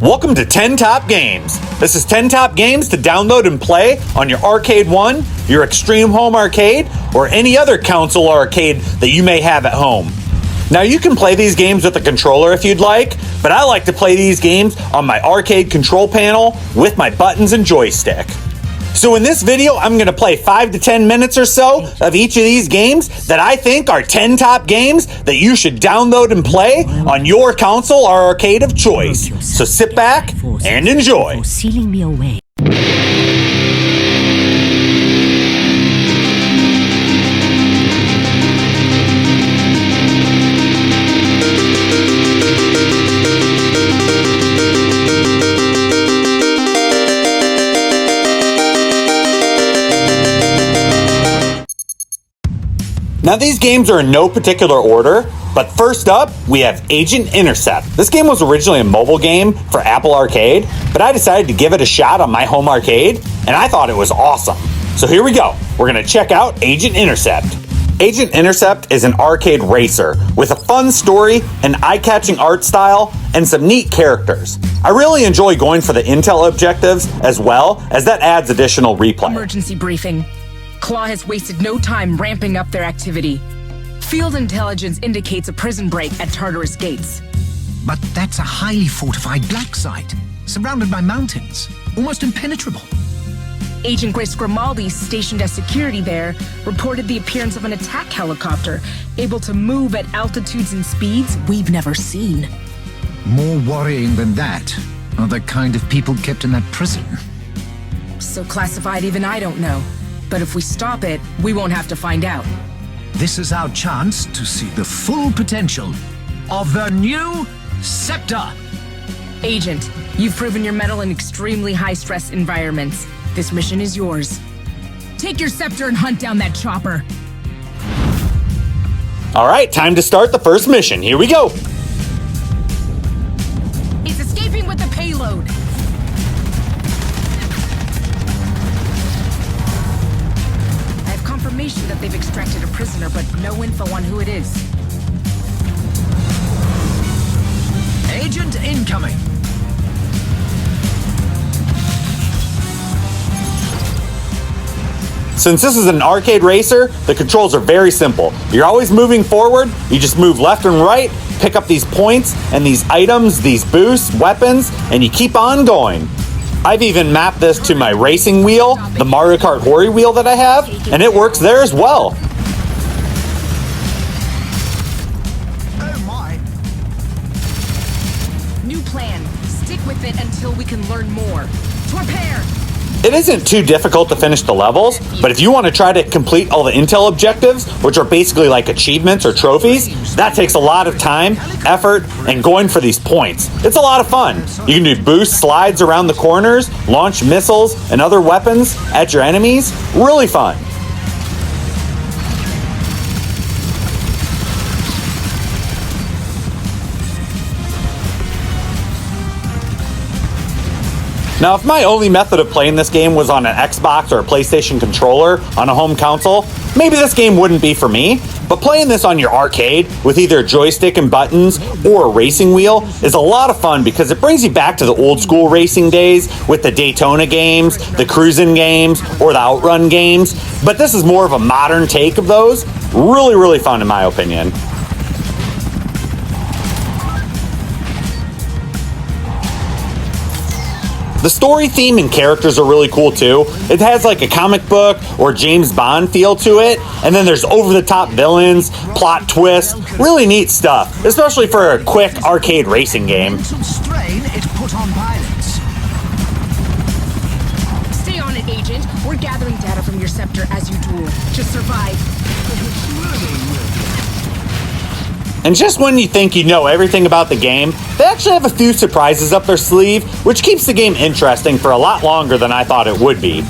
Welcome to 10 Top Games. This is 10 top games to download and play on your Arcade One, your Extreme Home Arcade, or any other console arcade that you may have at home. Now you can play these games with a controller if you'd like, but I like to play these games on my arcade control panel with my buttons and joystick. So in this video, I'm going to play 5 to 10 minutes or so of each of these games that I think are 10 top games that you should download and play on your console or arcade of choice. So sit back and enjoy. Sealing me away. Now these games are in no particular order, but first up, we have Agent Intercept. This game was originally a mobile game for Apple Arcade, but I decided to give it a shot on my home arcade, and I thought it was awesome. So here we go. We're gonna check out Agent Intercept. Agent Intercept is an arcade racer with a fun story, an eye-catching art style, and some neat characters. I really enjoy going for the intel objectives as well, as that adds additional replay. Emergency briefing. Claw has wasted no time ramping up their activity. Field intelligence indicates a prison break at Tartarus Gates. But that's a highly fortified black site, surrounded by mountains, almost impenetrable. Agent Grace Grimaldi, stationed as security there, reported the appearance of an attack helicopter, able to move at altitudes and speeds we've never seen. More worrying than that are the kind of people kept in that prison. So classified even I don't know. But if we stop it, we won't have to find out. This is our chance to see the full potential of the new Scepter. Agent, you've proven your mettle in extremely high-stress environments. This mission is yours. Take your scepter and hunt down that chopper. All right, time to start the first mission. Here we go. It's escaping with the payload. Confirmation that they've extracted a prisoner, but no info on who it is. Agent incoming. Since this is an arcade racer, the controls are very simple. You're always moving forward, you just move left and right, pick up these points and these items, these boosts, weapons, and you keep on going. I've even mapped this to my racing wheel, the Mario Kart Hori wheel that I have, and it works there as well. Oh my. New plan. Stick with it until we can learn more. Prepare! It isn't too difficult to finish the levels, but if you want to try to complete all the intel objectives, which are basically like achievements or trophies, that takes a lot of time, effort, and going for these points. It's a lot of fun. You can do boost slides around the corners, launch missiles and other weapons at your enemies. Really fun. Now, if my only method of playing this game was on an Xbox or a PlayStation controller on a home console, maybe this game wouldn't be for me, but playing this on your arcade with either a joystick and buttons or a racing wheel is a lot of fun because it brings you back to the old school racing days with the Daytona games, the cruising games, or the outrun games, but this is more of a modern take of those. Really, really fun in my opinion. The story theme and characters are really cool too. It has like a comic book or James Bond feel to it. And then there's over-the-top villains, plot twists, really neat stuff, especially for a quick arcade racing game. Strain it put on pilots. Stay on it, Agent. We're gathering data from your scepter as you duel. Just survive. And just when you think you know everything about the game, they actually have a few surprises up their sleeve, which keeps the game interesting for a lot longer than I thought it would be.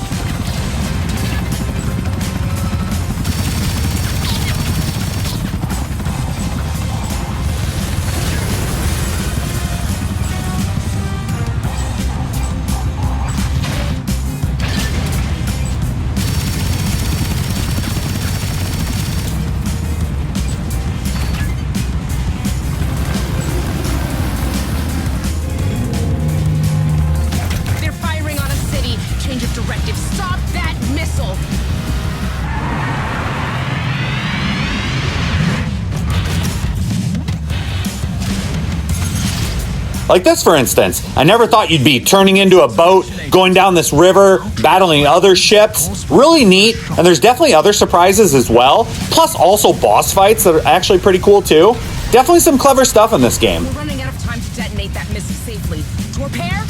Like this, for instance. I never thought you'd be turning into a boat, going down this river, battling other ships. Really neat, and there's definitely other surprises as well. Plus also boss fights that are actually pretty cool too. Definitely some clever stuff in this game. We're running out of time to detonate that missile safely. To repair?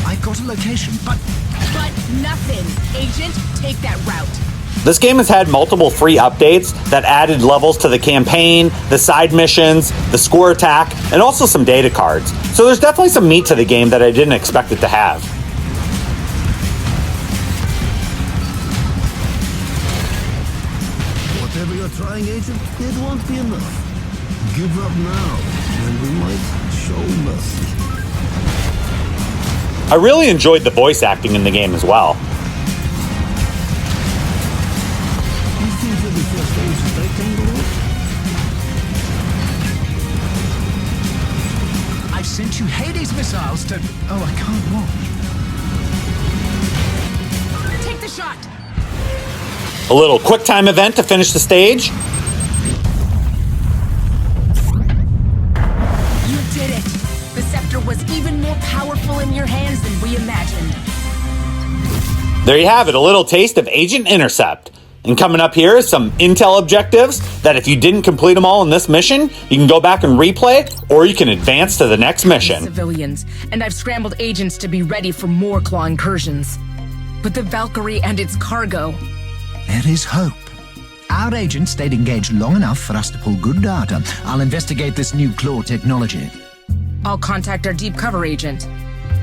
I've got a location, but Nothing. Agent, take that route. This game has had multiple free updates that added levels to the campaign, the side missions, the score attack, and also some data cards. So there's definitely some meat to the game that I didn't expect it to have. Whatever you're trying, Agent, it won't be enough. Give up now, and we might show mercy. I really enjoyed the voice acting in the game as well. You think you're the first Agent rectangle? I've sent you Hades missiles to... Oh, I can't launch. Take the shot. A little quick time event to finish the stage. You did it. The scepter was even more powerful in your hands than we imagined. There you have it, a little taste of Agent Intercept. And coming up here is some intel objectives that if you didn't complete them all in this mission, you can go back and replay, or you can advance to the next mission. Civilians, and I've scrambled agents to be ready for more claw incursions. But the Valkyrie and its cargo... There is hope. Our agent stayed engaged long enough for us to pull good data. I'll investigate this new claw technology. I'll contact our deep cover agent.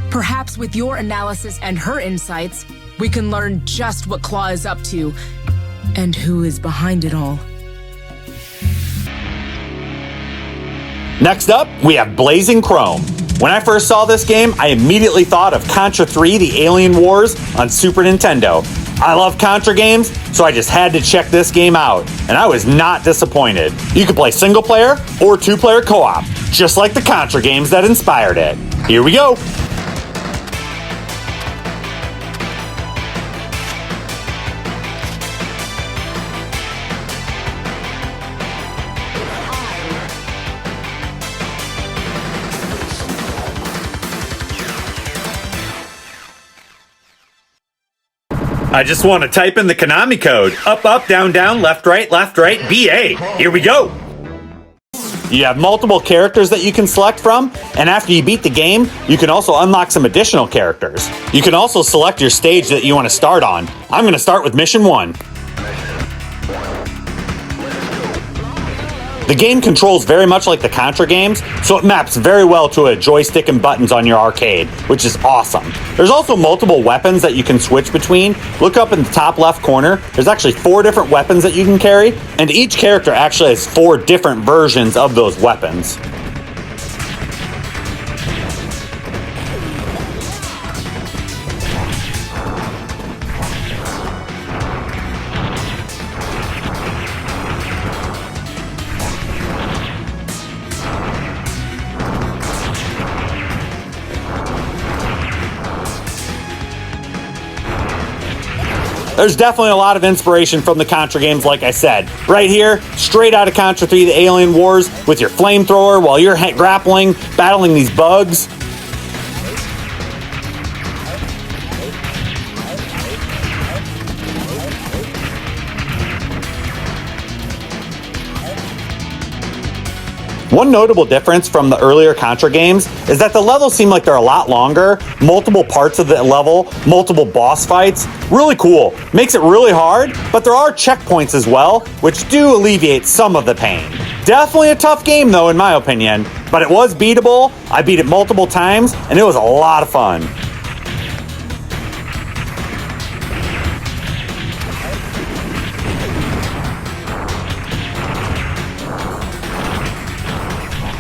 Perhaps with your analysis and her insights, we can learn just what Claw is up to and who is behind it all. Next up, we have Blazing Chrome. When I first saw this game, I immediately thought of Contra 3: The Alien Wars on Super Nintendo. I love Contra games, so I just had to check this game out, and I was not disappointed. You could play single player or two-player co-op, just like the Contra games that inspired it. Here we go. I just want to type in the Konami code. Up, up, down, down, left, right, BA. Here we go. You have multiple characters that you can select from, and after you beat the game, you can also unlock some additional characters. You can also select your stage that you want to start on. I'm going to start with Mission 1. The game controls very much like the Contra games, so it maps very well to a joystick and buttons on your arcade, which is awesome. There's also multiple weapons that you can switch between. Look up in the top left corner. There's actually 4 different weapons that you can carry, and each character actually has 4 different versions of those weapons. There's definitely a lot of inspiration from the Contra games, like I said. Right here, straight out of Contra 3: The Alien Wars, with your flamethrower while you're grappling, battling these bugs. One notable difference from the earlier Contra games is that the levels seem like they're a lot longer, multiple parts of the level, multiple boss fights. Really cool. Makes it really hard, but there are checkpoints as well, which do alleviate some of the pain. Definitely a tough game though, in my opinion, but it was beatable. I beat it multiple times, and it was a lot of fun.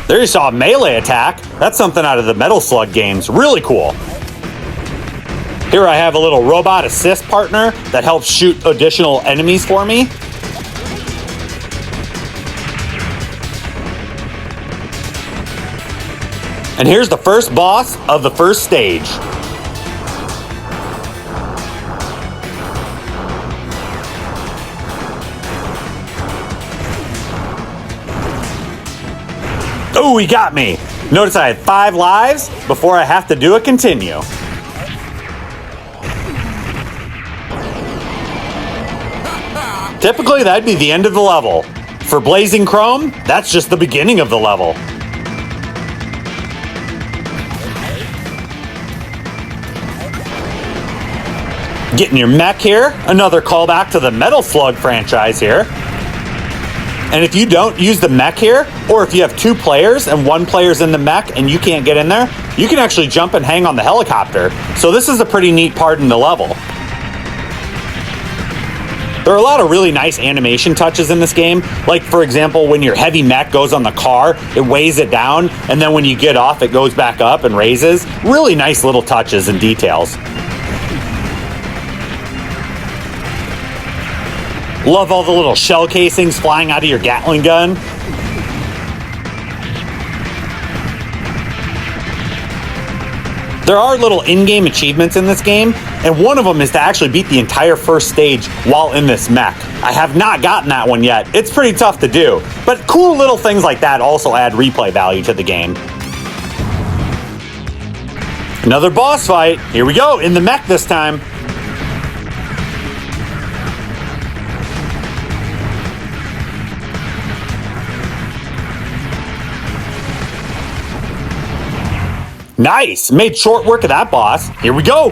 There you saw a melee attack. That's something out of the Metal Slug games. Really cool. Here I have a little robot assist partner that helps shoot additional enemies for me. And here's the first boss of the first stage. Oh, he got me. Notice I had 5 lives before I have to do a continue. Typically, that'd be the end of the level. For Blazing Chrome, that's just the beginning of the level. Getting your mech here, another callback to the Metal Slug franchise here. And if you don't use the mech here, or if you have 2 players and 1 player's in the mech and you can't get in there, you can actually jump and hang on the helicopter. So this is a pretty neat part in the level. There are a lot of really nice animation touches in this game. Like, for example, when your heavy mech goes on the car, it weighs it down, and then when you get off, it goes back up and raises. Really nice little touches and details. Love all the little shell casings flying out of your Gatling gun. There are little in-game achievements in this game, and one of them is to actually beat the entire first stage while in this mech. I have not gotten that one yet. It's pretty tough to do, but cool little things like that also add replay value to the game. Another boss fight. Here we go, in the mech this time. Nice! Made short work of that boss. Here we go!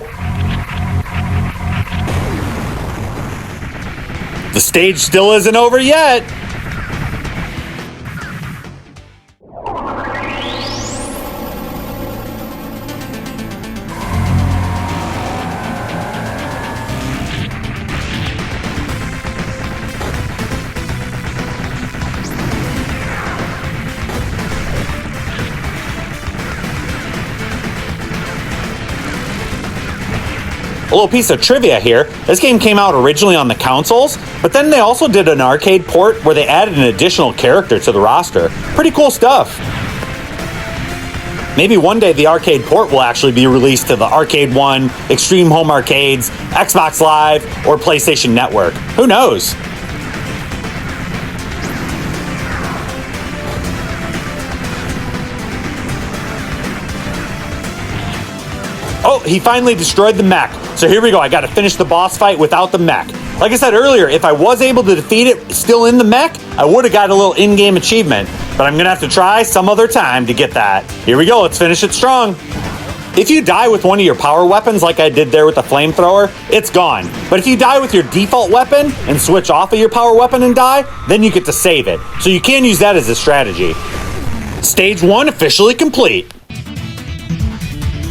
The stage still isn't over yet! A little piece of trivia here, this game came out originally on the consoles, but then they also did an arcade port where they added an additional character to the roster. Pretty cool stuff. Maybe one day the arcade port will actually be released to the Arcade 1, Extreme Home Arcades, Xbox Live, or PlayStation Network. Who knows? Oh, he finally destroyed the mech. So here we go. I got to finish the boss fight without the mech. Like I said earlier, if I was able to defeat it still in the mech, I would have got a little in-game achievement. But I'm going to have to try some other time to get that. Here we go. Let's finish it strong. If you die with one of your power weapons like I did there with the flamethrower, it's gone. But if you die with your default weapon and switch off of your power weapon and die, then you get to save it. So you can use that as a strategy. Stage 1 officially complete.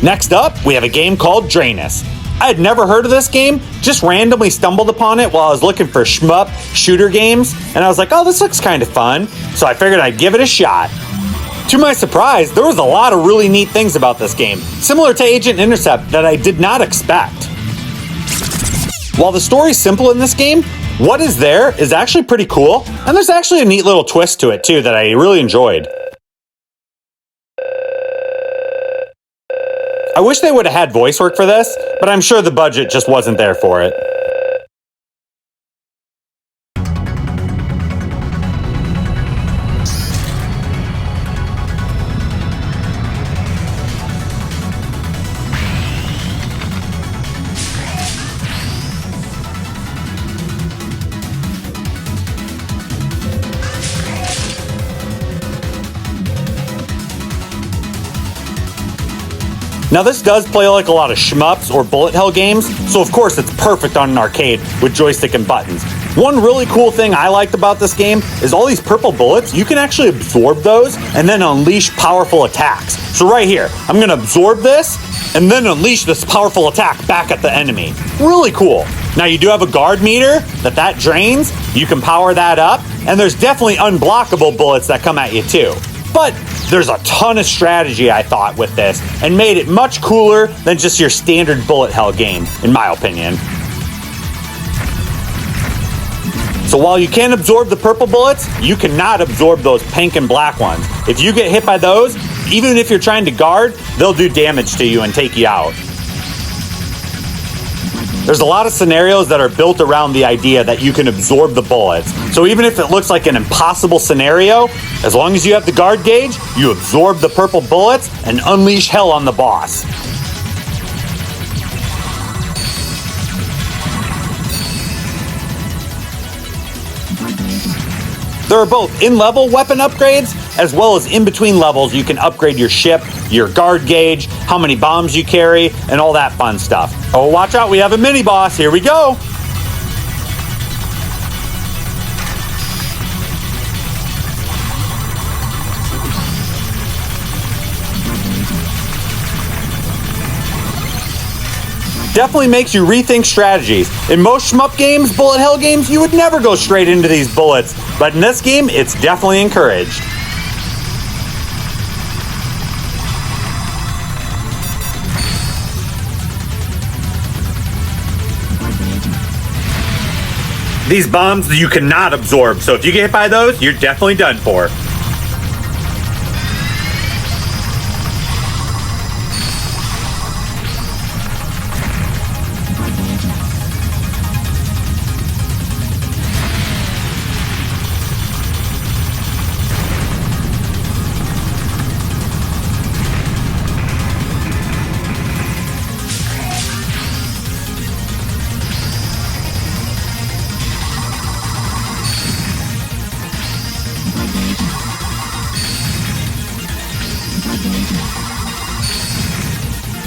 Next up, we have a game called Drainus. I had never heard of this game, just randomly stumbled upon it while I was looking for shmup shooter games, and I was like, oh, this looks kind of fun, so I figured I'd give it a shot. To my surprise, there was a lot of really neat things about this game, similar to Agent Intercept, that I did not expect. While the story's simple in this game, what is there is actually pretty cool, and there's actually a neat little twist to it too that I really enjoyed. I wish they would have had voice work for this, but I'm sure the budget just wasn't there for it. Now this does play like a lot of shmups or bullet hell games, so of course it's perfect on an arcade with joystick and buttons. One really cool thing I liked about this game is all these purple bullets, you can actually absorb those and then unleash powerful attacks. So right here, I'm gonna absorb this and then unleash this powerful attack back at the enemy. Really cool. Now you do have a guard meter that drains, you can power that up, and there's definitely unblockable bullets that come at you too. But there's a ton of strategy, I thought, with this, and made it much cooler than just your standard bullet hell game, in my opinion. So while you can absorb the purple bullets, you cannot absorb those pink and black ones. If you get hit by those, even if you're trying to guard, they'll do damage to you and take you out. There's a lot of scenarios that are built around the idea that you can absorb the bullets. So even if it looks like an impossible scenario, as long as you have the guard gauge, you absorb the purple bullets and unleash hell on the boss. There are both in-level weapon upgrades, as well as in-between levels you can upgrade your ship, your guard gauge, how many bombs you carry, and all that fun stuff. Oh, watch out, we have a mini-boss. Here we go. Definitely makes you rethink strategies. In most shmup games, bullet hell games, you would never go straight into these bullets, but in this game, it's definitely encouraged. These bombs you cannot absorb, so if you get hit by those, you're definitely done for.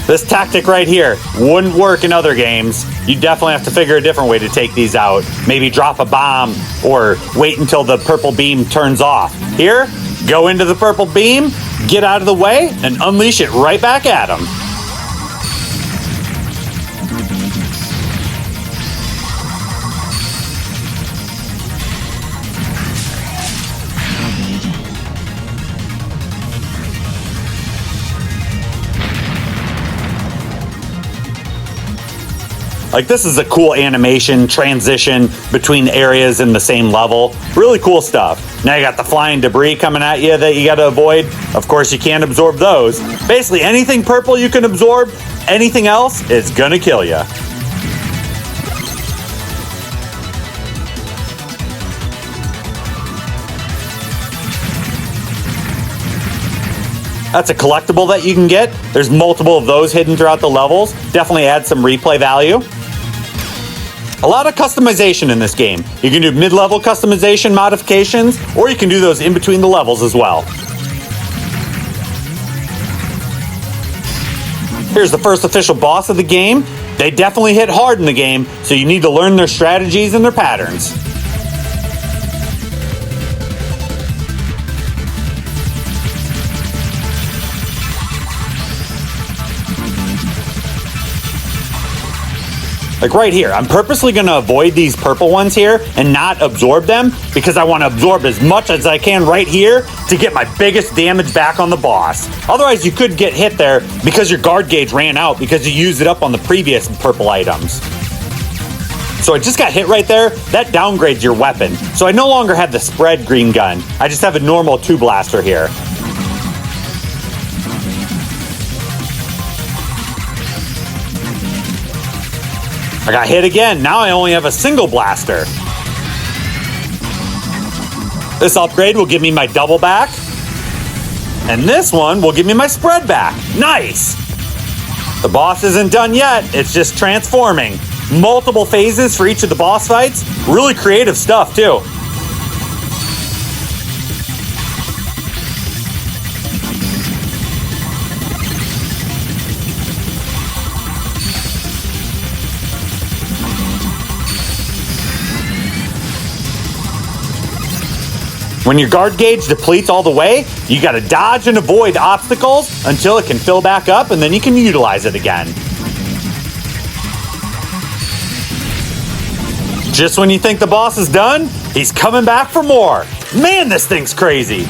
This tactic right here wouldn't work in other games. You definitely have to figure a different way to take these out. Maybe drop a bomb or wait until the purple beam turns off. Here, go into the purple beam, get out of the way, and unleash it right back at them. Like, this is a cool animation transition between areas in the same level. Really cool stuff. Now you got the flying debris coming at you that you got to avoid. Of course, you can't absorb those. Basically, anything purple you can absorb, anything else, it's gonna kill you. That's a collectible that you can get. There's multiple of those hidden throughout the levels. Definitely add some replay value. A lot of customization in this game. You can do mid-level customization modifications, or you can do those in between the levels as well. Here's the first official boss of the game. They definitely hit hard in the game, so you need to learn their strategies and their patterns. Like right here, I'm purposely going to avoid these purple ones here and not absorb them because I want to absorb as much as I can right here to get my biggest damage back on the boss. Otherwise, you could get hit there because your guard gauge ran out because you used it up on the previous purple items. So I just got hit right there. That downgrades your weapon. So I no longer have the spread green gun. I just have a normal 2-blaster here. I got hit again. Now I only have a single blaster. This upgrade will give me my double back. And this one will give me my spread back. Nice! The boss isn't done yet. It's just transforming. Multiple phases for each of the boss fights. Really creative stuff, too. When your guard gauge depletes all the way, you gotta dodge and avoid obstacles until it can fill back up, and then you can utilize it again. Just when you think the boss is done, he's coming back for more. Man, this thing's crazy.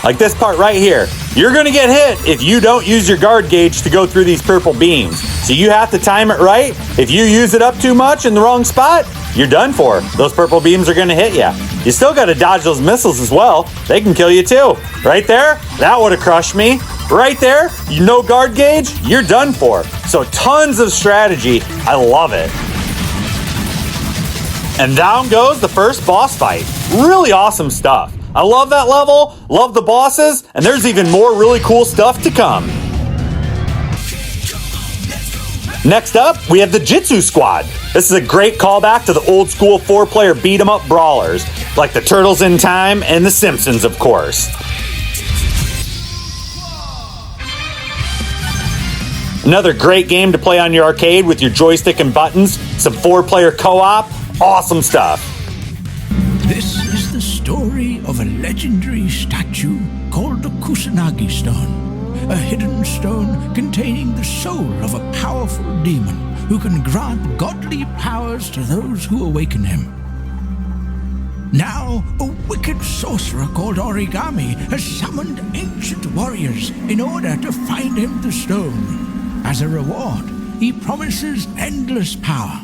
Like this part right here. You're gonna get hit if you don't use your guard gauge to go through these purple beams. So you have to time it right. If you use it up too much in the wrong spot, you're done for. Those purple beams are gonna hit you. You still gotta dodge those missiles as well. They can kill you too. Right there, that would have crushed me. Right there, you know guard gauge, you're done for. So tons of strategy. I love it. And down goes the first boss fight. Really awesome stuff. I love that level, love the bosses, and there's even more really cool stuff to come. Next up, we have the Jitsu Squad. This is a great callback to the old school 4-player beat-em-up brawlers, like the Turtles in Time and the Simpsons, of course. Another great game to play on your arcade with your joystick and buttons, some 4-player co-op, awesome stuff. This is the story of a legendary statue called the Kusanagi Stone, a hidden stone containing the soul of a powerful demon who can grant godly powers to those who awaken him. Now, a wicked sorcerer called Origami has summoned ancient warriors in order to find him the stone. As a reward, he promises endless power.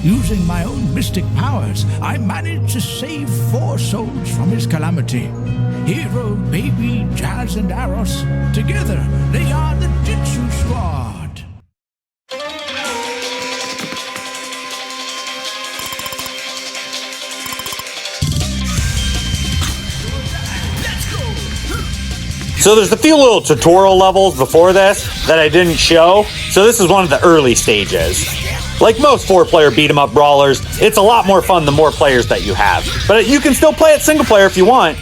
Using my own mystic powers, I managed to save 4 souls from his calamity. Hero, Baby, Jazz, and Aros. Together, they are the Jitsu Squad. So there's a few little tutorial levels before this that I didn't show. So this is one of the early stages. Like most 4-player beat-em-up brawlers, it's a lot more fun the more players that you have. But you can still play it single player if you want.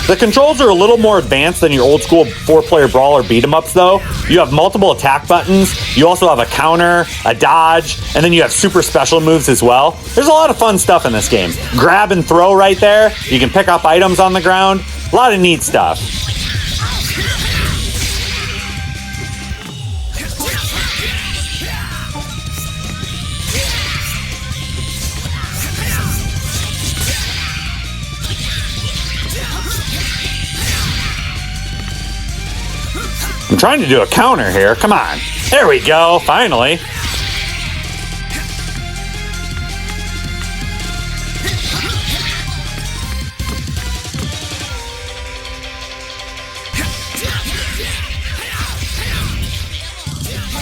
The controls are a little more advanced than your old school 4-player brawler beat-em-ups though. You have multiple attack buttons, you also have a counter, a dodge, and then you have super special moves as well. There's a lot of fun stuff in this game. Grab and throw right there, you can pick up items on the ground, a lot of neat stuff. I'm trying to do a counter here. Come on. There we go. Finally.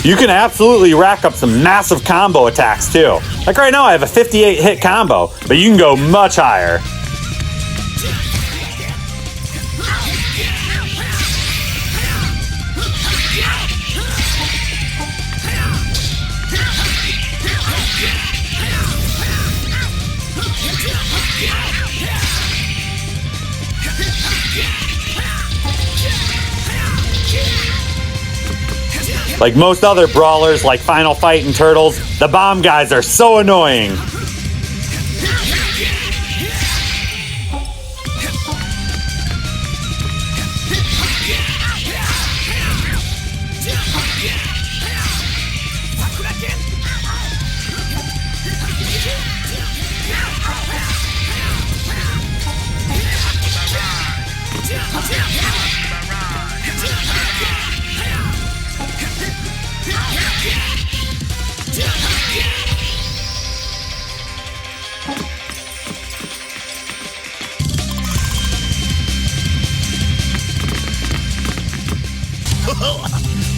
You can absolutely rack up some massive combo attacks too. Like right now I have a 58 hit combo, but you can go much higher. Like most other brawlers like Final Fight and Turtles, the bomb guys are so annoying.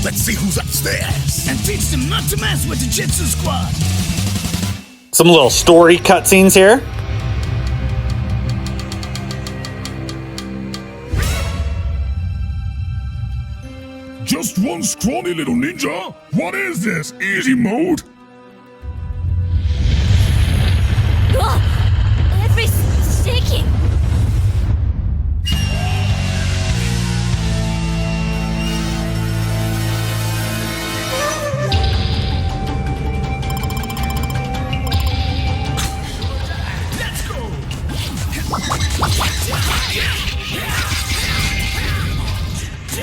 Let's see who's upstairs. And teach them not to mess with the Jitsu Squad. Some little story cutscenes here. Just one scrawny little ninja? What is this? Easy mode? Everything's shaking.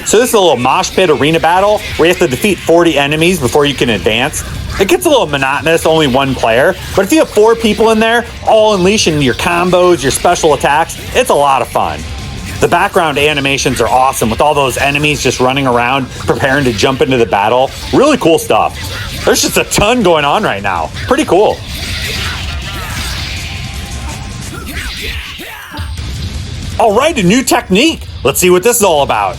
So this is a little mosh pit arena battle where you have to defeat 40 enemies before you can advance. It gets a little monotonous, only one player, but if you have 4 people in there, all unleashing your combos, your special attacks, it's a lot of fun. The background animations are awesome with all those enemies just running around, preparing to jump into the battle. Really cool stuff. There's just a ton going on right now. Pretty cool. All right, a new technique. Let's see what this is all about.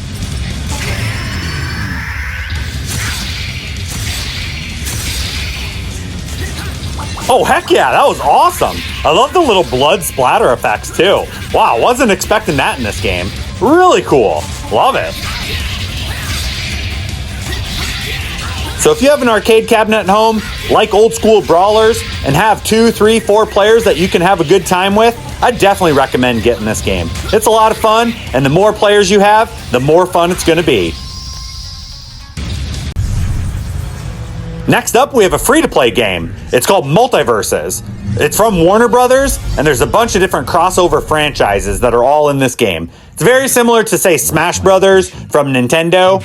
Oh, heck yeah, that was awesome. I love the little blood splatter effects too. Wow, wasn't expecting that in this game. Really cool. Love it. So if you have an arcade cabinet at home, like old school brawlers, and have 2, 3, 4 players that you can have a good time with, I definitely recommend getting this game. It's a lot of fun, and the more players you have, the more fun it's going to be. Next up, we have a free-to-play game. It's called MultiVersus. It's from Warner Brothers, and there's a bunch of different crossover franchises that are all in this game. It's very similar to, say, Smash Brothers from Nintendo.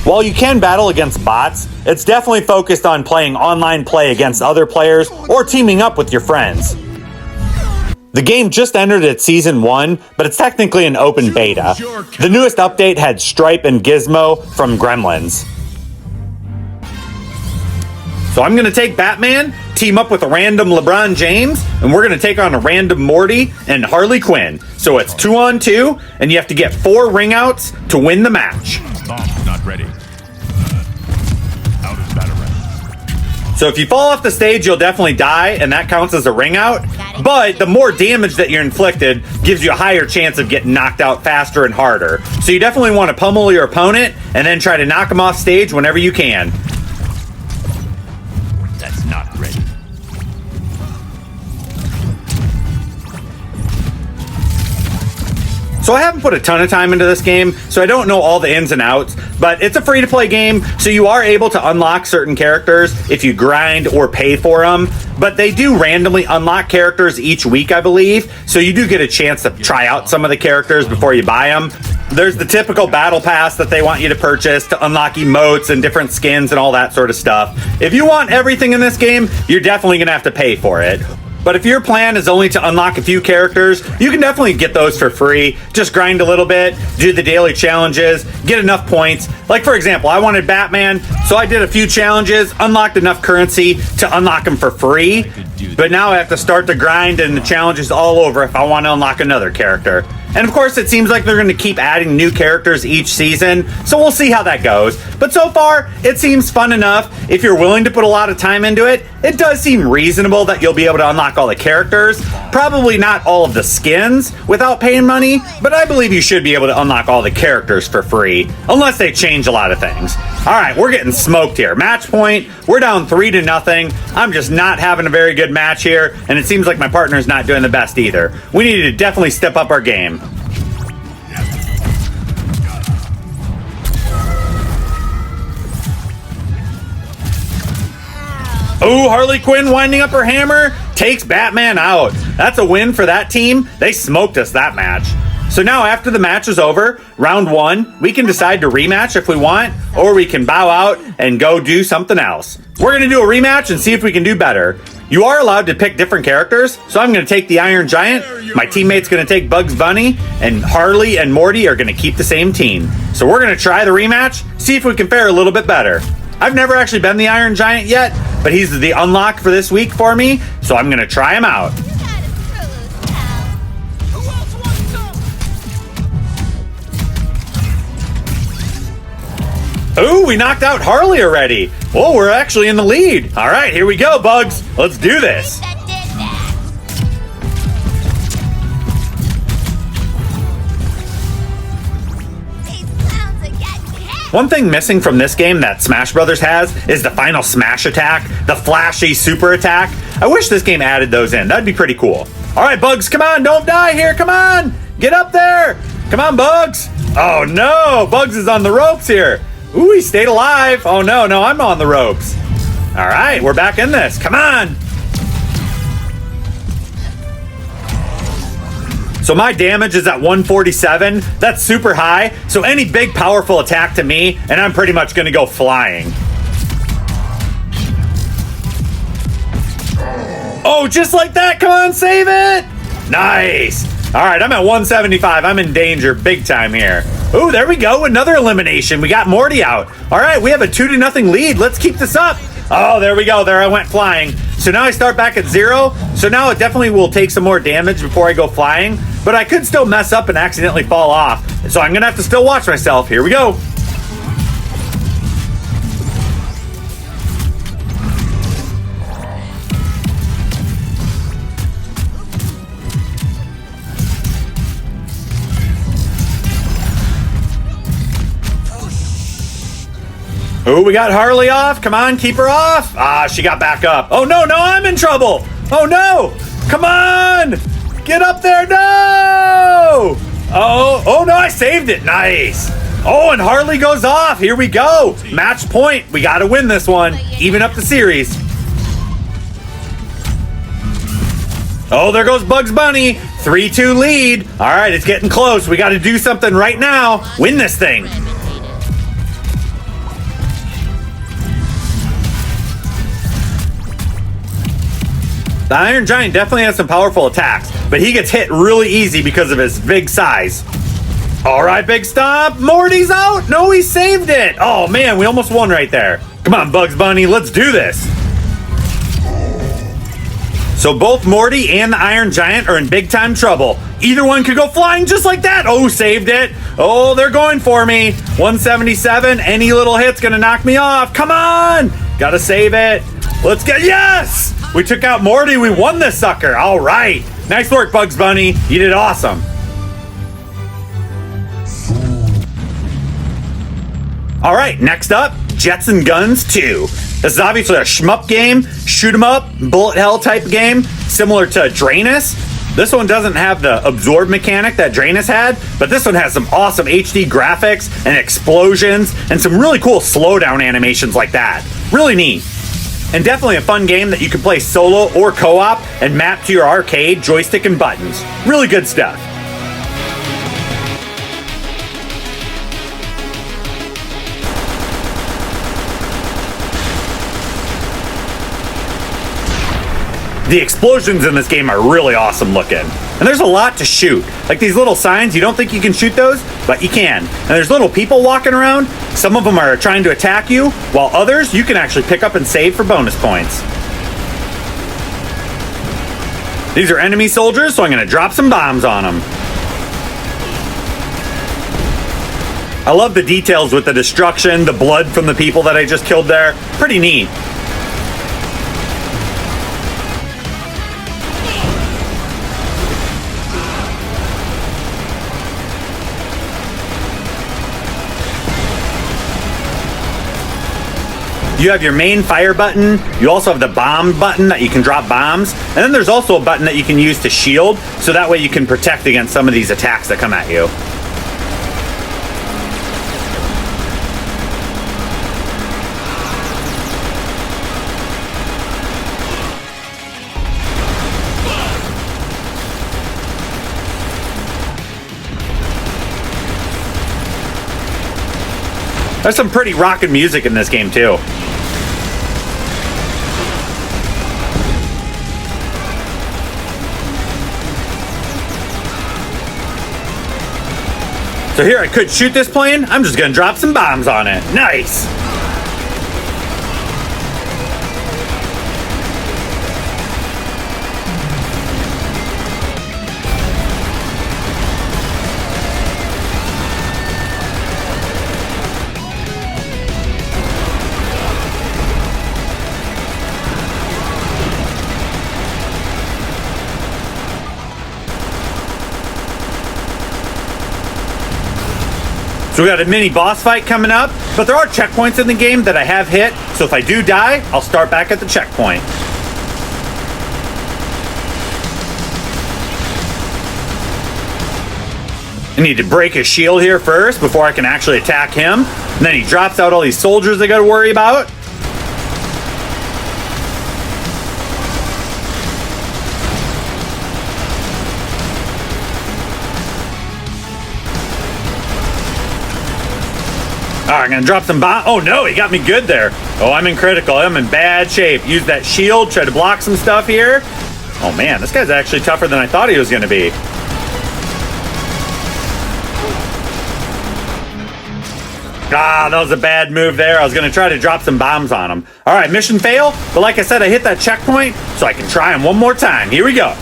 While you can battle against bots, it's definitely focused on playing online play against other players or teaming up with your friends. The game just entered its Season 1, but it's technically an open beta. The newest update had Stripe and Gizmo from Gremlins. So I'm going to take Batman, team up with a random LeBron James, and we're going to take on a random Morty and Harley Quinn. So it's 2-on-2, and you have to get 4 ring outs to win the match. Bomb not ready. Out of Batarang. So if you fall off the stage, you'll definitely die, and that counts as a ring out. But the more damage that you're inflicted gives you a higher chance of getting knocked out faster and harder. So you definitely want to pummel your opponent, and then try to knock them off stage whenever you can. That's not ready. So I haven't put a ton of time into this game, so I don't know all the ins and outs, but it's a free-to-play game, so you are able to unlock certain characters if you grind or pay for them, but they do randomly unlock characters each week, I believe, so you do get a chance to try out some of the characters before you buy them. There's the typical battle pass that they want you to purchase to unlock emotes and different skins and all that sort of stuff. If you want everything in this game, you're definitely going to have to pay for it. But if your plan is only to unlock a few characters, you can definitely get those for free. Just grind a little bit, do the daily challenges, get enough points. Like, for example, I wanted Batman, so I did a few challenges, unlocked enough currency to unlock him for free. But now I have to start the grind and the challenges all over if I want to unlock another character. And of course, it seems like they're going to keep adding new characters each season, so we'll see how that goes. But so far, it seems fun enough. If you're willing to put a lot of time into it, it does seem reasonable that you'll be able to unlock all the characters. Probably not all of the skins without paying money, but I believe you should be able to unlock all the characters for free, unless they change a lot of things. All right, we're getting smoked here. Match point, we're down 3-0. I'm just not having a very good match here, and it seems like my partner's not doing the best either. We need to definitely step up our game. Ooh, Harley Quinn winding up her hammer, takes Batman out. That's a win for that team. They smoked us that match. So now after the match is over, round 1, we can decide to rematch if we want, or we can bow out and go do something else. We're going to do a rematch and see if we can do better. You are allowed to pick different characters, so I'm going to take the Iron Giant, my teammate's going to take Bugs Bunny, and Harley and Morty are going to keep the same team. So we're going to try the rematch, see if we can fare a little bit better. I've never actually been the Iron Giant yet, but he's the unlock for this week for me, so I'm going to try him out. Ooh, we knocked out Harley already. Whoa, we're actually in the lead. All right, here we go, Bugs. Let's do this. One thing missing from this game that Smash Brothers has is the final smash attack, the flashy super attack. I wish this game added those in. That'd be pretty cool. All right, Bugs, come on. Don't die here. Come on. Get up there. Come on, Bugs. Oh, no. Bugs is on the ropes here. Ooh, he stayed alive. Oh, no, I'm on the ropes. All right, we're back in this. Come on. So my damage is at 147. That's super high. So any big, powerful attack to me, and I'm pretty much going to go flying. Oh, just like that. Come on, save it. Nice. All right, I'm at 175. I'm in danger big time here. Ooh, there we go. Another elimination. We got Morty out. All right, we have a 2-0 lead. Let's keep this up. Oh, there we go. There I went flying. So now I start back at 0. So now it definitely will take some more damage before I go flying. But I could still mess up and accidentally fall off. So I'm going to have to still watch myself. Here we go. Oh, we got Harley off. Come on, keep her off. Ah, she got back up. Oh, no, I'm in trouble. Oh, no. Come on. Get up there. No. Oh, no, I saved it. Nice. Oh, and Harley goes off. Here we go. Match point. We got to win this one. Even up the series. Oh, there goes Bugs Bunny. 3-2 lead. All right, it's getting close. We got to do something right now. Win this thing. The Iron Giant definitely has some powerful attacks, but he gets hit really easy because of his big size. All right, Big Stomp. Morty's out. No, he saved it. Oh, man, we almost won right there. Come on, Bugs Bunny. Let's do this. So both Morty and the Iron Giant are in big time trouble. Either one could go flying just like that. Oh, saved it. Oh, they're going for me. 177. Any little hit's gonna knock me off. Come on. Gotta save it. Let's get, yes! We took out Morty. We won this sucker. All right. Nice work, Bugs Bunny. You did awesome. All right, next up, Jets and Guns 2. This is obviously a shmup game, shoot 'em up, bullet hell type game, similar to Drainus. This one doesn't have the absorb mechanic that Drainus had, but this one has some awesome HD graphics and explosions and some really cool slowdown animations like that. Really neat. And definitely a fun game that you can play solo or co-op and map to your arcade, joystick, and buttons. Really good stuff. The explosions in this game are really awesome looking. And there's a lot to shoot. Like these little signs, you don't think you can shoot those, but you can. And there's little people walking around. Some of them are trying to attack you, while others you can actually pick up and save for bonus points. These are enemy soldiers, so I'm gonna drop some bombs on them. I love the details with the destruction, the blood from the people that I just killed there. Pretty neat. You have your main fire button. You also have the bomb button that you can drop bombs. And then there's also a button that you can use to shield, so that way you can protect against some of these attacks that come at you. There's some pretty rockin' music in this game too. So here I could shoot this plane. I'm just gonna drop some bombs on it. Nice. So we got a mini boss fight coming up, but there are checkpoints in the game that I have hit, so if I do die, I'll start back at the checkpoint. I need to break his shield here first before I can actually attack him. And then he drops out all these soldiers I gotta worry about. All right, I'm gonna drop some bomb. Oh no, he got me good there. Oh, I'm in critical. I'm in bad shape. Use that shield, try to block some stuff here. Oh man, this guy's actually tougher than I thought he was gonna be. Ah, that was a bad move there. I was gonna try to drop some bombs on him. All right, mission fail. But like I said, I hit that checkpoint, so I can try him one more time. Here we go.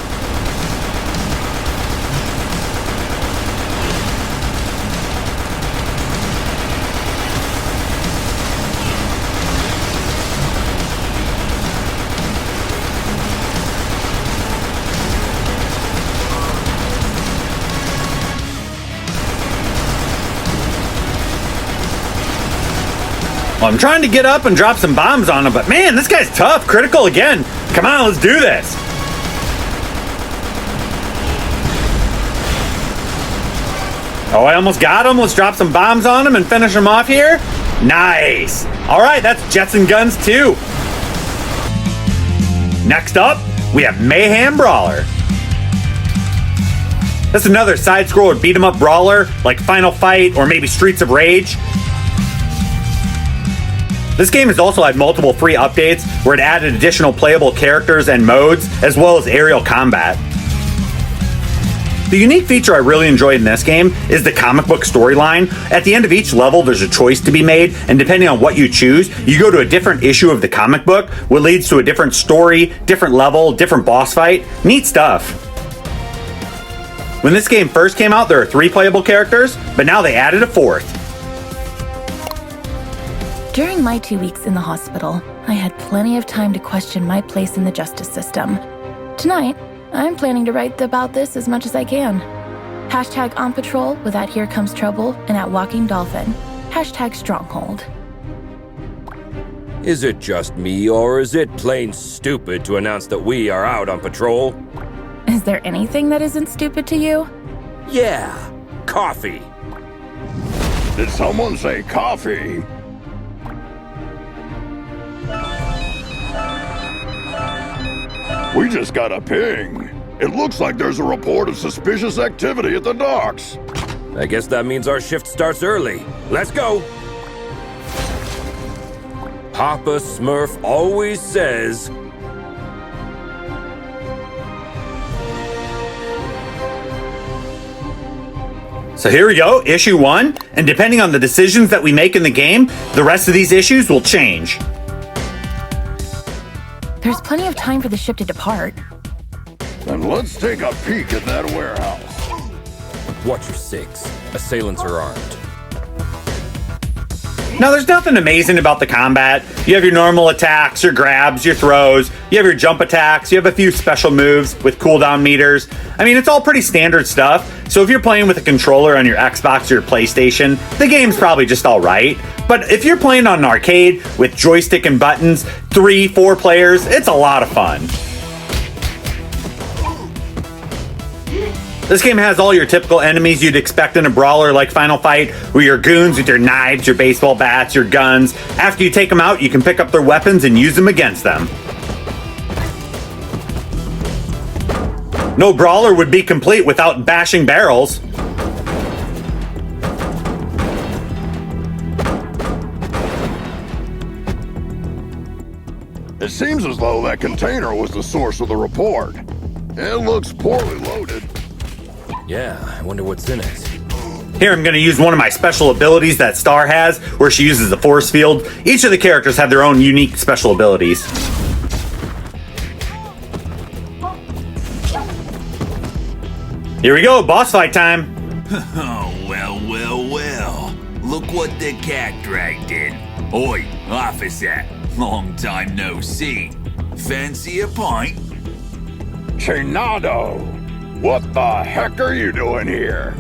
Well, I'm trying to get up and drop some bombs on him, but man, this guy's tough. Critical again. Come on, let's do this. Oh, I almost got him. Let's drop some bombs on him and finish him off here. Nice. All right, that's Jets and Guns 2. Next up, we have Mayhem Brawler. That's another side-scroller beat-em-up brawler like Final Fight or maybe Streets of Rage. This game has also had multiple free updates where it added additional playable characters and modes, as well as aerial combat. The unique feature I really enjoyed in this game is the comic book storyline. At the end of each level, there's a choice to be made, and depending on what you choose, you go to a different issue of the comic book, which leads to a different story, different level, different boss fight. Neat stuff. When this game first came out, there were 3 playable characters, but now they added a 4th. During my 2 weeks in the hospital, I had plenty of time to question my place in the justice system. Tonight, I'm planning to write about this as much as I can. Hashtag on patrol with at Here Comes Trouble and at Walking Dolphin. Hashtag Stronghold. Is it just me, or is it plain stupid to announce that we are out on patrol? Is there anything that isn't stupid to you? Yeah, coffee. Did someone say coffee? We just got a ping. It looks like there's a report of suspicious activity at the docks. I guess that means our shift starts early. Let's go! Papa Smurf always says... So here we go, issue 1, and depending on the decisions that we make in the game, the rest of these issues will change. There's plenty of time for the ship to depart. Then let's take a peek at that warehouse. Watch your 6. Assailants are armed. Now, there's nothing amazing about the combat. You have your normal attacks, your grabs, your throws, you have your jump attacks, you have a few special moves with cooldown meters. I mean, it's all pretty standard stuff, so if you're playing with a controller on your Xbox or your PlayStation, the game's probably just alright. But if you're playing on an arcade with joystick and buttons, 3, 4 players, it's a lot of fun. This game has all your typical enemies you'd expect in a brawler like Final Fight, with your goons with your knives, your baseball bats, your guns. After you take them out, you can pick up their weapons and use them against them. No brawler would be complete without bashing barrels. It seems as though that container was the source of the report. It looks poorly loaded. Yeah, I wonder what's in it. Here I'm going to use one of my special abilities that Star has, where she uses the force field. Each of the characters have their own unique special abilities. Here we go, boss fight time. Oh, well. Look what the cat dragged in. Oi, officer. Long time no see. Fancy a pint? Chinado! What the heck are you doing here?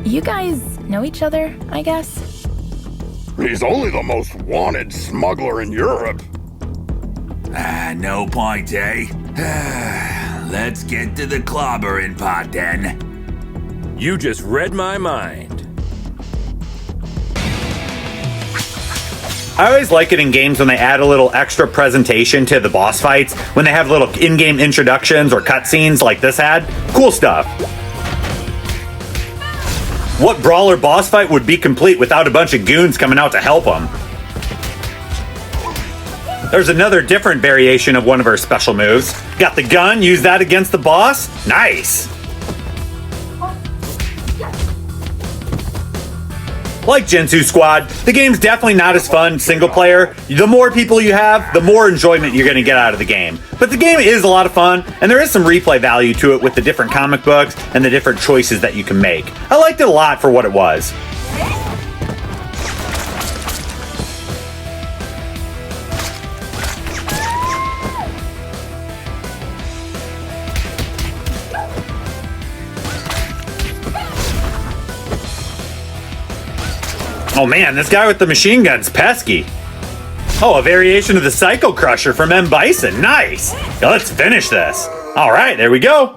You guys know each other, I guess? He's only the most wanted smuggler in Europe. No point, eh? Let's get to the clobbering pot then. You just read my mind. I always like it in games when they add a little extra presentation to the boss fights, when they have little in-game introductions or cutscenes like this had. Cool stuff. What brawler boss fight would be complete without a bunch of goons coming out to help them? There's another different variation of one of her special moves. Got the gun, use that against the boss. Nice! Like Jitsu Squad, the game's definitely not as fun single player. The more people you have, the more enjoyment you're going to get out of the game. But the game is a lot of fun, and there is some replay value to it with the different comic books and the different choices that you can make. I liked it a lot for what it was. Oh man, this guy with the machine gun's pesky. Oh, a variation of the Psycho Crusher from M. Bison. Nice. Now let's finish this. All right, there we go.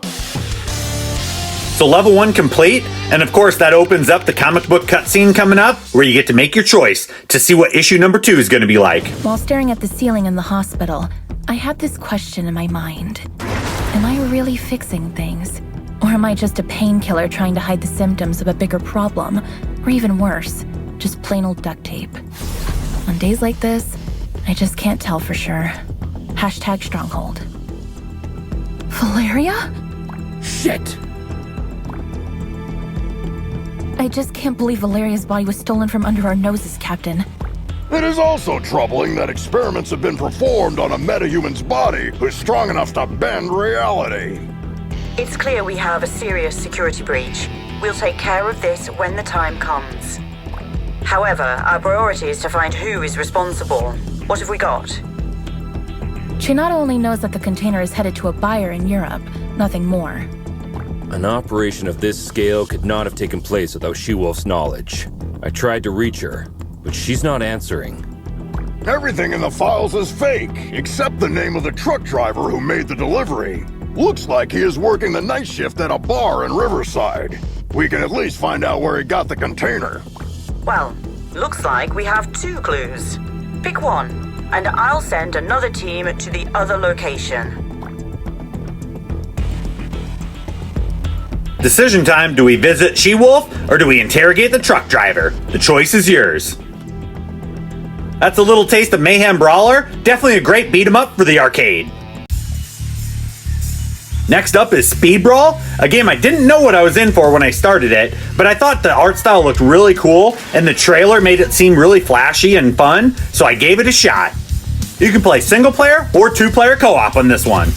So level 1 complete, and of course that opens up the comic book cutscene coming up, where you get to make your choice to see what issue number 2 is going to be like. While staring at the ceiling in the hospital, I had this question in my mind. Am I really fixing things? Or am I just a painkiller trying to hide the symptoms of a bigger problem? Or even worse, just plain old duct tape? On days like this, I just can't tell for sure. Hashtag Stronghold. Valeria? Shit! I just can't believe Valeria's body was stolen from under our noses, Captain. It is also troubling that experiments have been performed on a metahuman's body who's strong enough to bend reality. It's clear we have a serious security breach. We'll take care of this when the time comes. However, our priority is to find who is responsible. What have we got? She not only knows that the container is headed to a buyer in Europe, nothing more. An operation of this scale could not have taken place without She-Wolf's knowledge. I tried to reach her, but she's not answering. Everything in the files is fake, except the name of the truck driver who made the delivery. Looks like he is working the night shift at a bar in Riverside. We can at least find out where he got the container. Well, looks like we have 2 clues. Pick one, and I'll send another team to the other location. Decision time, do we visit She-Wolf or do we interrogate the truck driver? The choice is yours. That's a little taste of Mayhem Brawler. Definitely a great beat 'em up for the arcade. Next up is Speed Brawl, a game I didn't know what I was in for when I started it, but I thought the art style looked really cool and the trailer made it seem really flashy and fun, so I gave it a shot. You can play single player or 2-player co-op on this one.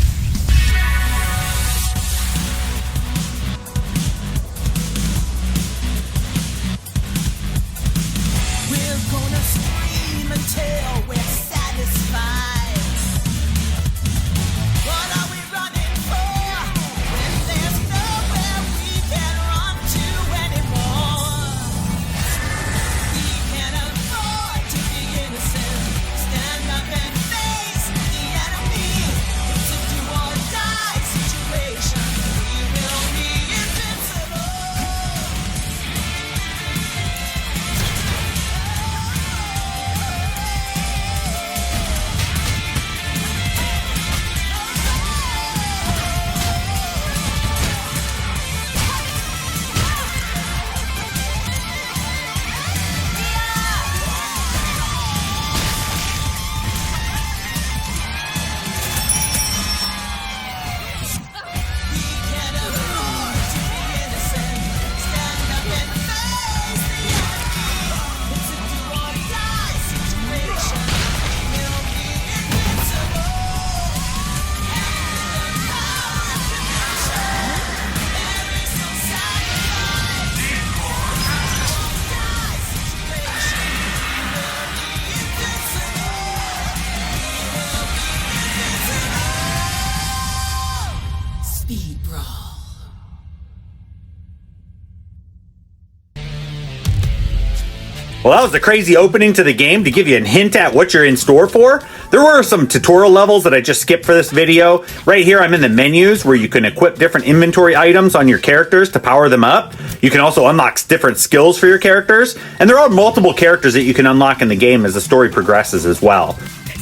Well, that was a crazy opening to the game to give you a hint at what you're in store for. There were some tutorial levels that I just skipped for this video. Right here, I'm in the menus where you can equip different inventory items on your characters to power them up. You can also unlock different skills for your characters. And there are multiple characters that you can unlock in the game as the story progresses as well.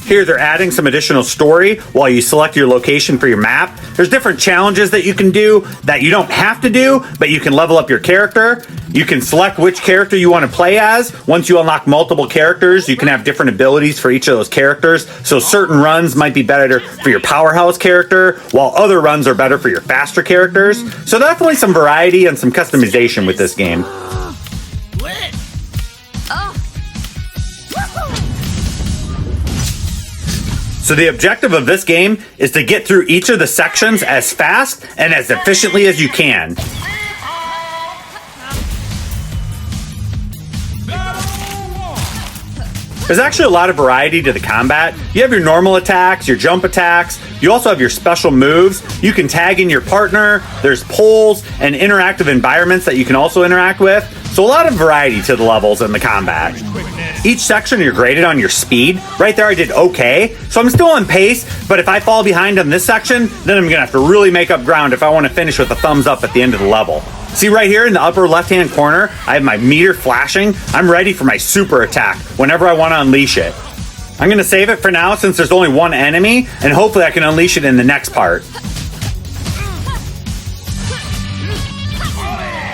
Here, they're adding some additional story while you select your location for your map. There's different challenges that you can do that you don't have to do, but you can level up your character. You can select which character you want to play as. Once you unlock multiple characters, you can have different abilities for each of those characters. So certain runs might be better for your powerhouse character, while other runs are better for your faster characters. So definitely some variety and some customization with this game. So the objective of this game is to get through each of the sections as fast and as efficiently as you can. There's actually a lot of variety to the combat. You have your normal attacks, your jump attacks. You also have your special moves. You can tag in your partner. There's poles and interactive environments that you can also interact with. So a lot of variety to the levels and the combat. Each section you're graded on your speed. Right there I did okay. So I'm still on pace, but if I fall behind on this section, then I'm gonna have to really make up ground if I want to finish with a thumbs up at the end of the level. See right here in the upper left-hand corner, I have my meter flashing. I'm ready for my super attack whenever I want to unleash it. I'm going to save it for now since there's only one enemy, and hopefully I can unleash it in the next part.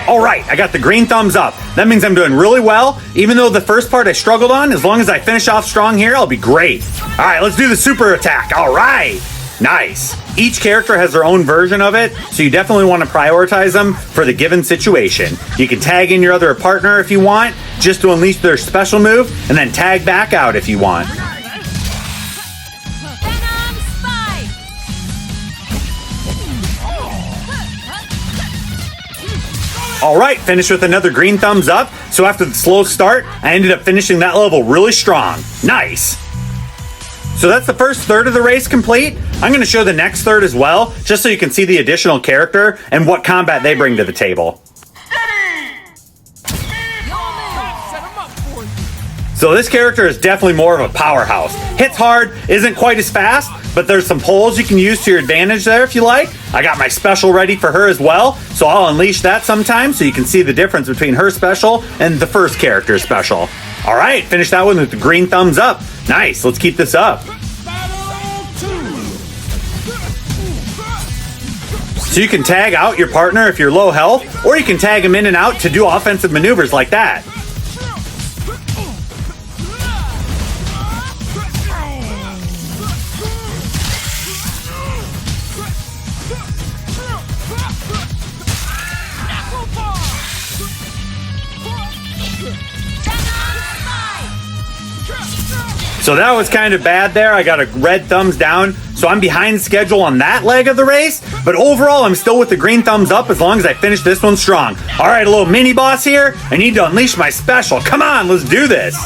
Alright, I got the green thumbs up. That means I'm doing really well. Even though the first part I struggled on, as long as I finish off strong here, I'll be great. Alright, let's do the super attack. Alright! Nice. Each character has their own version of it, so you definitely want to prioritize them for the given situation. You can tag in your other partner if you want, just to unleash their special move, and then tag back out if you want. Alright, finished with another green thumbs up, so after the slow start, I ended up finishing that level really strong. Nice! So that's the first third of the race complete. I'm going to show the next third as well, just so you can see the additional character and what combat they bring to the table. So this character is definitely more of a powerhouse. Hits hard, isn't quite as fast, but there's some poles you can use to your advantage there if you like. I got my special ready for her as well, so I'll unleash that sometime so you can see the difference between her special and the first character's special. Alright, finish that one with the green thumbs up. Nice, let's keep this up. So you can tag out your partner if you're low health, or you can tag them in and out to do offensive maneuvers like that. So that was kind of bad there. I got a red thumbs down, so I'm behind schedule on that leg of the race. But overall, I'm still with the green thumbs up as long as I finish this one strong. All right, a little mini boss here. I need to unleash my special. Come on, let's do this.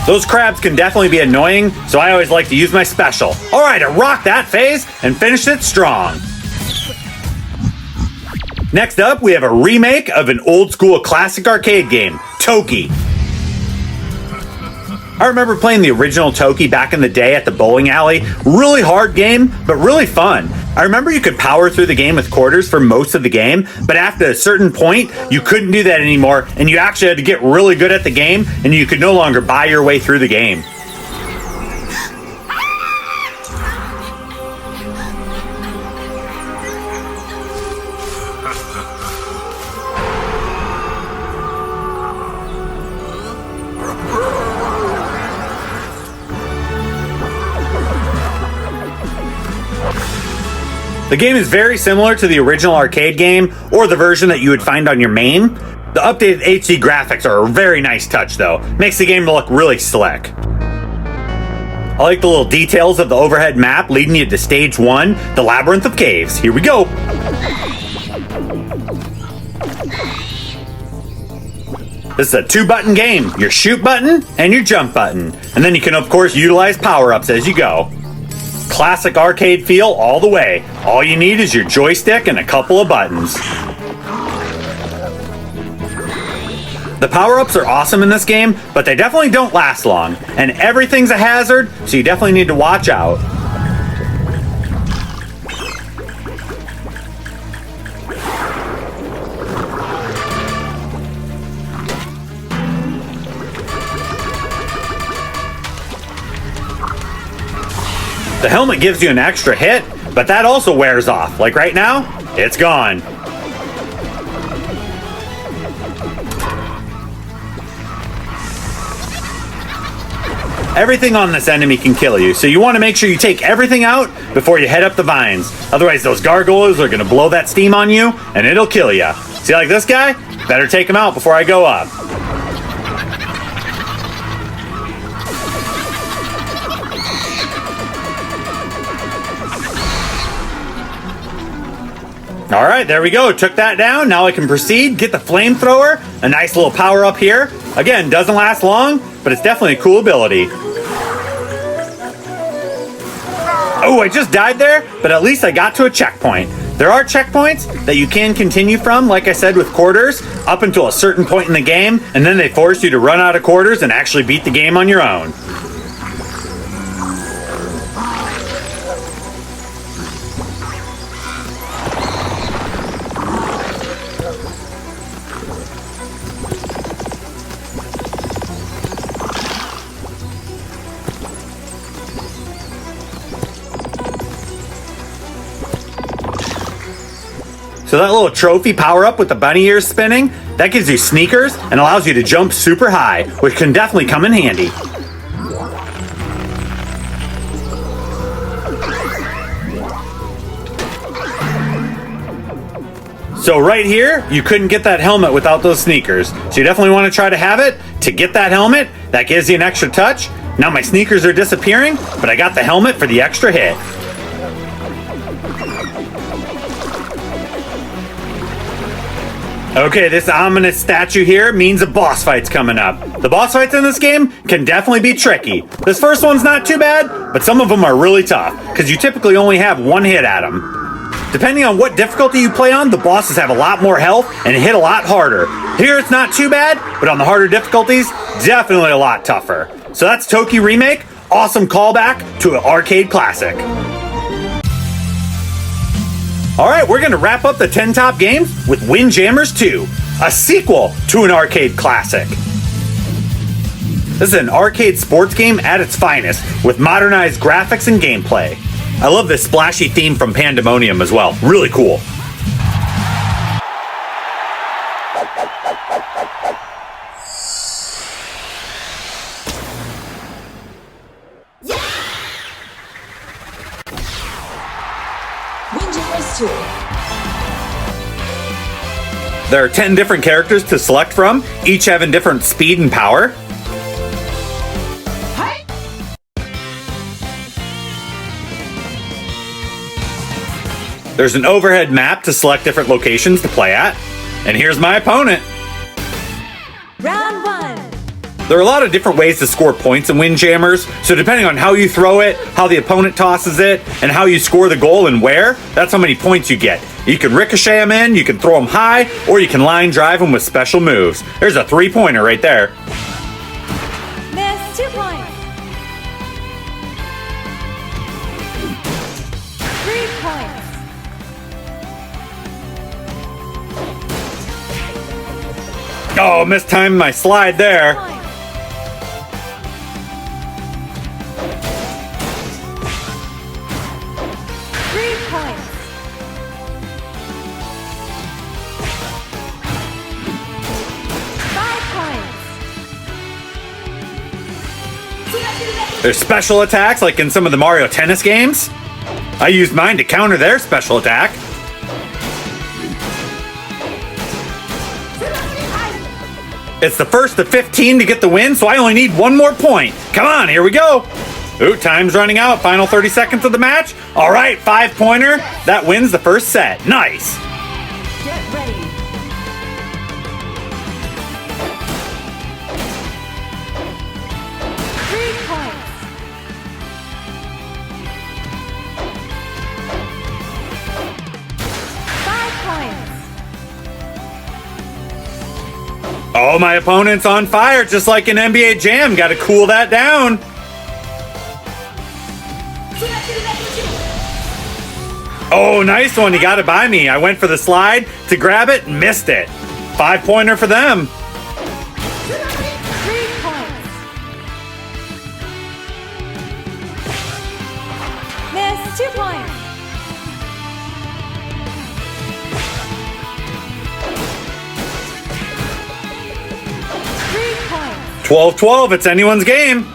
Those crabs can definitely be annoying, so I always like to use my special. All right, I rocked that phase and finished it strong. Next up, we have a remake of an old school classic arcade game, Toki. I remember playing the original Toki back in the day at the bowling alley. Really hard game, but really fun. I remember you could power through the game with quarters for most of the game, but after a certain point, you couldn't do that anymore, and you actually had to get really good at the game, and you could no longer buy your way through the game. The game is very similar to the original arcade game, or the version that you would find on your MAME. The updated HD graphics are a very nice touch though. Makes the game look really slick. I like the little details of the overhead map leading you to stage 1, the Labyrinth of Caves. Here we go! This is a 2-button game. Your shoot button and your jump button. And then you can of course utilize power-ups as you go. Classic arcade feel all the way. All you need is your joystick and a couple of buttons. The power-ups are awesome in this game, but they definitely don't last long. And everything's a hazard, so you definitely need to watch out. The helmet gives you an extra hit, but that also wears off. Like right now, it's gone. Everything on this enemy can kill you, so you want to make sure you take everything out before you head up the vines. Otherwise, those gargoyles are going to blow that steam on you, and it'll kill you. See, like this guy? Better take him out before I go up. Alright, there we go. Took that down. Now I can proceed. Get the flamethrower. A nice little power up here. Again, doesn't last long, but it's definitely a cool ability. Oh, I just died there, but at least I got to a checkpoint. There are checkpoints that you can continue from, like I said, with quarters, up until a certain point in the game, and then they force you to run out of quarters and actually beat the game on your own. So that little trophy power-up with the bunny ears spinning, that gives you sneakers and allows you to jump super high, which can definitely come in handy. So right here, you couldn't get that helmet without those sneakers. So you definitely want to try to have it to get that helmet. That gives you an extra touch. Now my sneakers are disappearing, but I got the helmet for the extra hit. Okay, this ominous statue here means a boss fight's coming up. The boss fights in this game can definitely be tricky. This first one's not too bad, but some of them are really tough, because you typically only have one hit at them. Depending on what difficulty you play on, the bosses have a lot more health and hit a lot harder. Here it's not too bad, but on the harder difficulties, definitely a lot tougher. So that's Toki Remake, awesome callback to an arcade classic. Alright, we're going to wrap up the 10 top games with Windjammers 2, a sequel to an arcade classic. This is an arcade sports game at its finest, with modernized graphics and gameplay. I love this splashy theme from Pandemonium as well, really cool. There are 10 different characters to select from, each having different speed and power. There's an overhead map to select different locations to play at. And here's my opponent. Round 1. There are a lot of different ways to score points in Windjammers, so depending on how you throw it, how the opponent tosses it, and how you score the goal and where, that's how many points you get. You can ricochet them in, you can throw them high, or you can line drive them with special moves. There's a 3-pointer right there. Miss 2 points. 3 points. Oh, mistimed my slide there. 3 points. 5 points. There's special attacks like in some of the Mario Tennis games. I used mine to counter their special attack. It's the first to 15 to get the win, so I only need one more point. Come on, here we go. Ooh, time's running out. Final 30 seconds of the match. All right, 5-pointer. That wins the first set. Nice. Get ready. Oh, my opponent's on fire, just like an NBA Jam. Got to cool that down. Oh, nice one. You got it by me. I went for the slide to grab it and missed it. 5-pointer for them. 3 points. Miss 2 points. 12-12, it's anyone's game.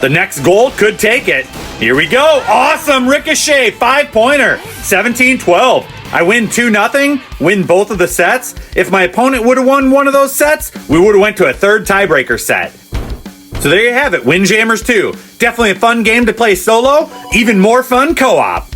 The next goal could take it. Here we go. Awesome ricochet, 5-pointer, 17-12. I win 2-0, win both of the sets. If my opponent would have won one of those sets, we would have went to a third tiebreaker set. So there you have it, Windjammers 2. Definitely a fun game to play solo, even more fun co-op.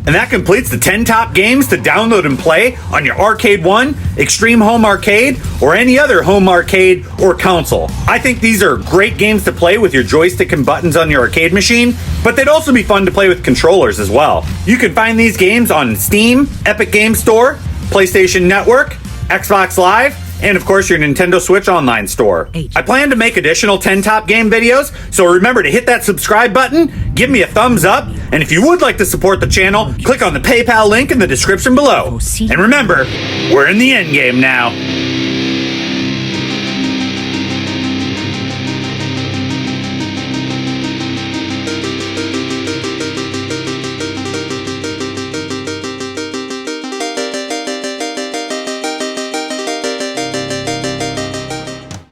And that completes the 10 top games to download and play on your Arcade 1, Extreme Home Arcade, or any other home arcade or console. I think these are great games to play with your joystick and buttons on your arcade machine, but they'd also be fun to play with controllers as well. You can find these games on Steam, Epic Game Store, PlayStation Network, Xbox Live, and of course your Nintendo Switch online store. I plan to make additional 10 top game videos, so remember to hit that subscribe button, give me a thumbs up, and if you would like to support the channel, click on the PayPal link in the description below. And remember, we're in the endgame now.